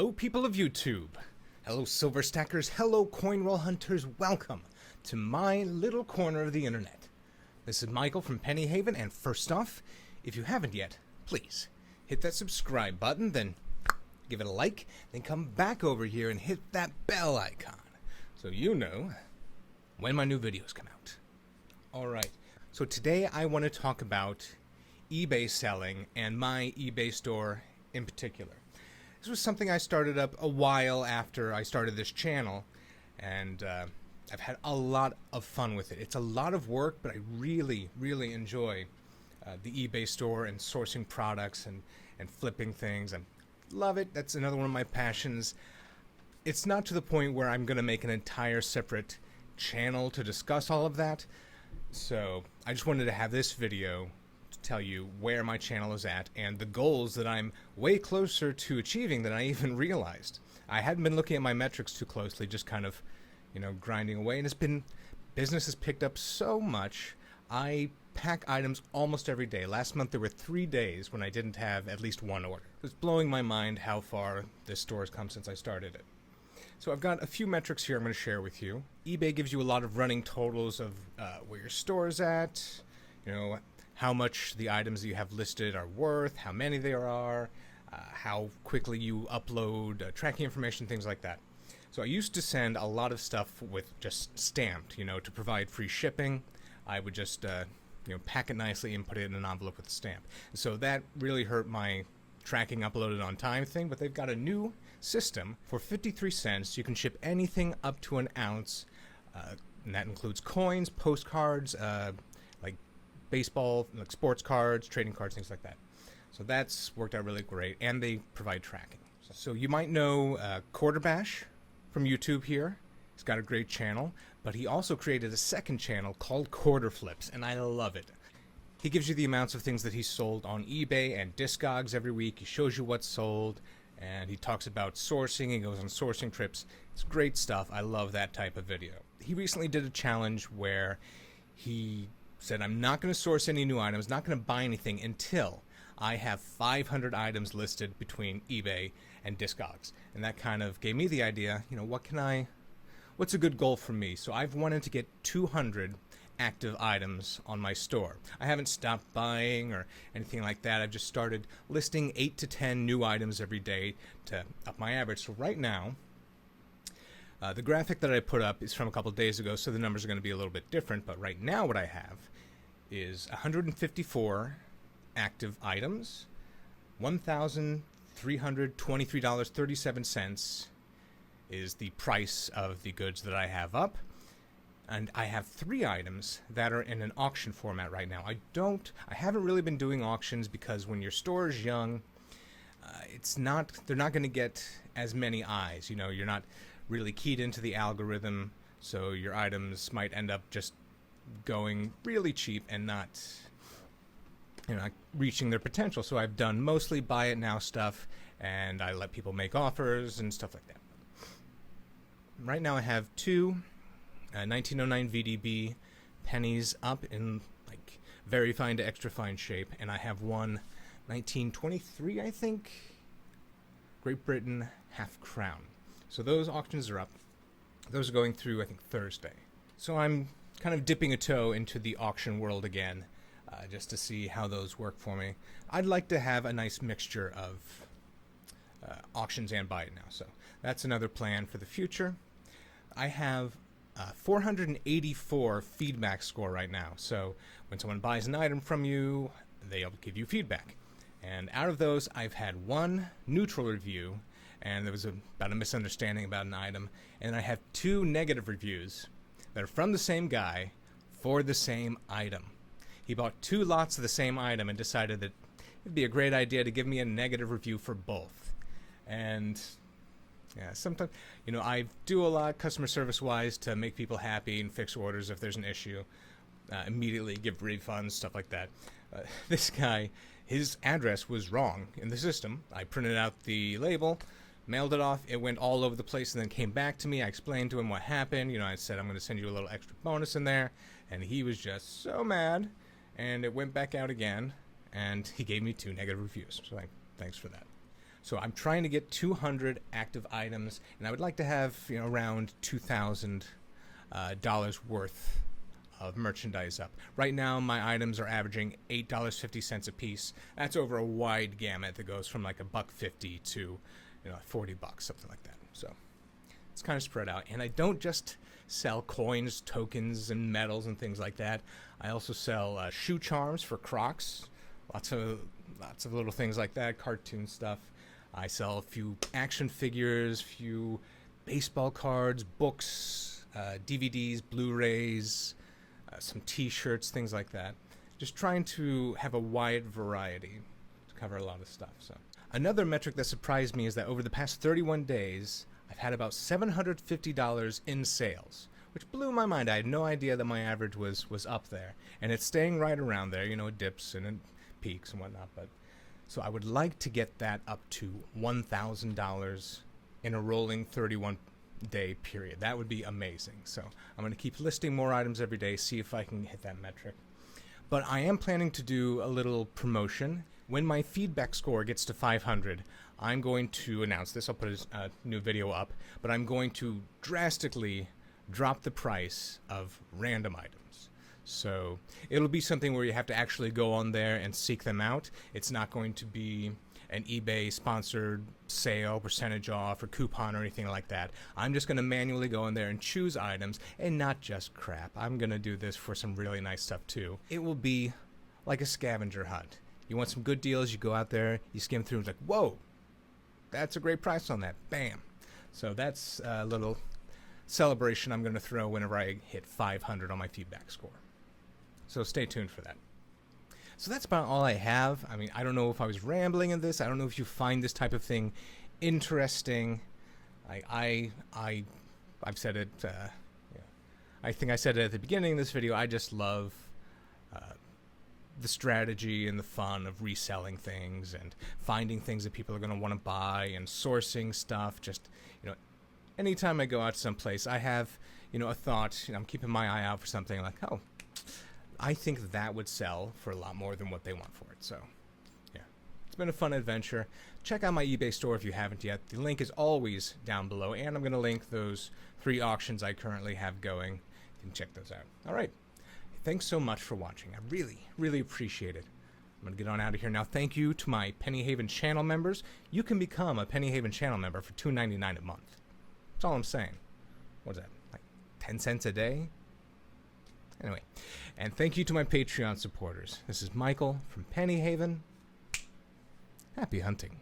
Hello people of YouTube, hello silver stackers, hello coin roll hunters, welcome to my little corner of the internet. This is Michael from Penny Haven, and first off, if you haven't yet, please hit that subscribe button, then give it a like, then come back over here and hit that bell icon so you know when my new videos come out. Alright, so today I want to talk about eBay selling and my eBay store in particular. This was something I started up a while after I started this channel, and I've had a lot of fun with it. It's a lot of work, but I really enjoy the eBay store and sourcing products and flipping things. I love it. That's another one of my passions. It's not to the point where I'm going to make an entire separate channel to discuss all of that, so I just wanted to have this video tell you where my channel is at and the goals that I'm way closer to achieving than I even realized. I hadn't been looking at my metrics too closely, just kind of, grinding away, and business has picked up so much. I pack items almost every day. Last month there were 3 days when I didn't have at least one order. It's blowing my mind how far this store has come since I started it. So I've got a few metrics here I'm going to share with you. eBay gives you a lot of running totals of where your store is at, how much the items that you have listed are worth, how many there are, how quickly you upload tracking information, things like that. So I used to send a lot of stuff with just stamped, to provide free shipping. I would just, pack it nicely and put it in an envelope with a stamp. So that really hurt my tracking uploaded on time thing, but they've got a new system. For 53 cents, you can ship anything up to an ounce, and that includes coins, postcards, like baseball, like sports cards, trading cards, things like that. So that's worked out really great, and they provide tracking. So you might know Quarterbash from YouTube here. He's got a great channel, but he also created a second channel called Quarter Flips, and I love it. He gives you the amounts of things that he's sold on eBay and Discogs every week. He shows you what's sold, and he talks about sourcing. He goes on sourcing trips. It's great stuff. I love that type of video. He recently did a challenge where he said, I'm not going to source any new items, not going to buy anything until I have 500 items listed between eBay and Discogs. And that kind of gave me the idea, what's a good goal for me? So I've wanted to get 200 active items on my store. I haven't stopped buying or anything like that. I've just started listing 8 to 10 new items every day to up my average. So right now, the graphic that I put up is from a couple days ago, so the numbers are going to be a little bit different, but right now what I have is 154 active items, $1,323.37 is the price of the goods that I have up. And I have 3 items that are in an auction format right now. I haven't really been doing auctions because when your store is young, they're not going to get as many eyes. You're not really keyed into the algorithm, so your items might end up just going really cheap and not reaching their potential. So I've done mostly buy it now stuff, and I let people make offers and stuff like that. Right now I have 2 1909 VDB pennies up in like very fine to extra fine shape, and I have one 1923, I think, Great Britain half crown. So those auctions are up. Those are going through, I think, Thursday. So I'm kind of dipping a toe into the auction world again, just to see how those work for me. I'd like to have a nice mixture of auctions and buy it now, so that's another plan for the future. I have 484 feedback score right now. So when someone buys an item from you, they'll give you feedback. And out of those, I've had 1 neutral review, and there was about a misunderstanding about an item. And I have 2 negative reviews that are from the same guy for the same item. He bought 2 lots of the same item and decided that it'd be a great idea to give me a negative review for both. And yeah, sometimes, I do a lot customer service-wise to make people happy and fix orders if there's an issue. Immediately give refunds, stuff like that. This guy, his address was wrong in the system. I printed out the label, mailed it off. It went all over the place and then came back to me. I explained to him what happened. I said, I'm going to send you a little extra bonus in there. And he was just so mad. And it went back out again. And he gave me 2 negative reviews. So thanks for that. So I'm trying to get 200 active items, and I would like to have around $2,000 worth of merchandise up. Right now, my items are averaging $8.50 a piece. That's over a wide gamut that goes from like $1.50 to $40, something like that. So it's kind of spread out. And I don't just sell coins, tokens, and medals and things like that. I also sell shoe charms for Crocs. Lots of little things like that, cartoon stuff. I sell a few action figures, few baseball cards, books, DVDs, Blu-rays, some T-shirts, things like that. Just trying to have a wide variety to cover a lot of stuff. So another metric that surprised me is that over the past 31 days, I've had about $750 in sales, which blew my mind. I had no idea that my average was up there, and it's staying right around there. It dips and it peaks and whatnot. But so I would like to get that up to $1,000 in a rolling 31-day period. That would be amazing. So I'm going to keep listing more items every day, see if I can hit that metric. But I am planning to do a little promotion. When my feedback score gets to 500, I'm going to announce this. I'll put a new video up, but I'm going to drastically drop the price of random items. So it'll be something where you have to actually go on there and seek them out. It's not going to be an eBay sponsored sale, percentage off, or coupon or anything like that. I'm just going to manually go in there and choose items, and not just crap. I'm going to do this for some really nice stuff too. It will be like a scavenger hunt. You want some good deals, you go out there, you skim through, and it's like, whoa, that's a great price on that. Bam. So that's a little celebration I'm going to throw whenever I hit 500 on my feedback score. So stay tuned for that. So that's about all I have. I mean, I don't know if I was rambling in this. I don't know if you find this type of thing interesting. I've said it. I think I said it at the beginning of this video. I just love the strategy and the fun of reselling things and finding things that people are going to want to buy and sourcing stuff. Just anytime I go out someplace, I have a thought. I'm keeping my eye out for something like, oh, I think that would sell for a lot more than what they want for it. So, yeah, it's been a fun adventure. Check out my eBay store if you haven't yet. The link is always down below, and I'm going to link those 3 auctions I currently have going. You can check those out. All right. Thanks so much for watching. I really, really appreciate it. I'm going to get on out of here now. Thank you to my Penny Haven channel members. You can become a Penny Haven channel member for $2.99 a month. That's all I'm saying. What's that, like 10 cents a day? Anyway, and thank you to my Patreon supporters. This is Michael from Penny Haven. Happy hunting.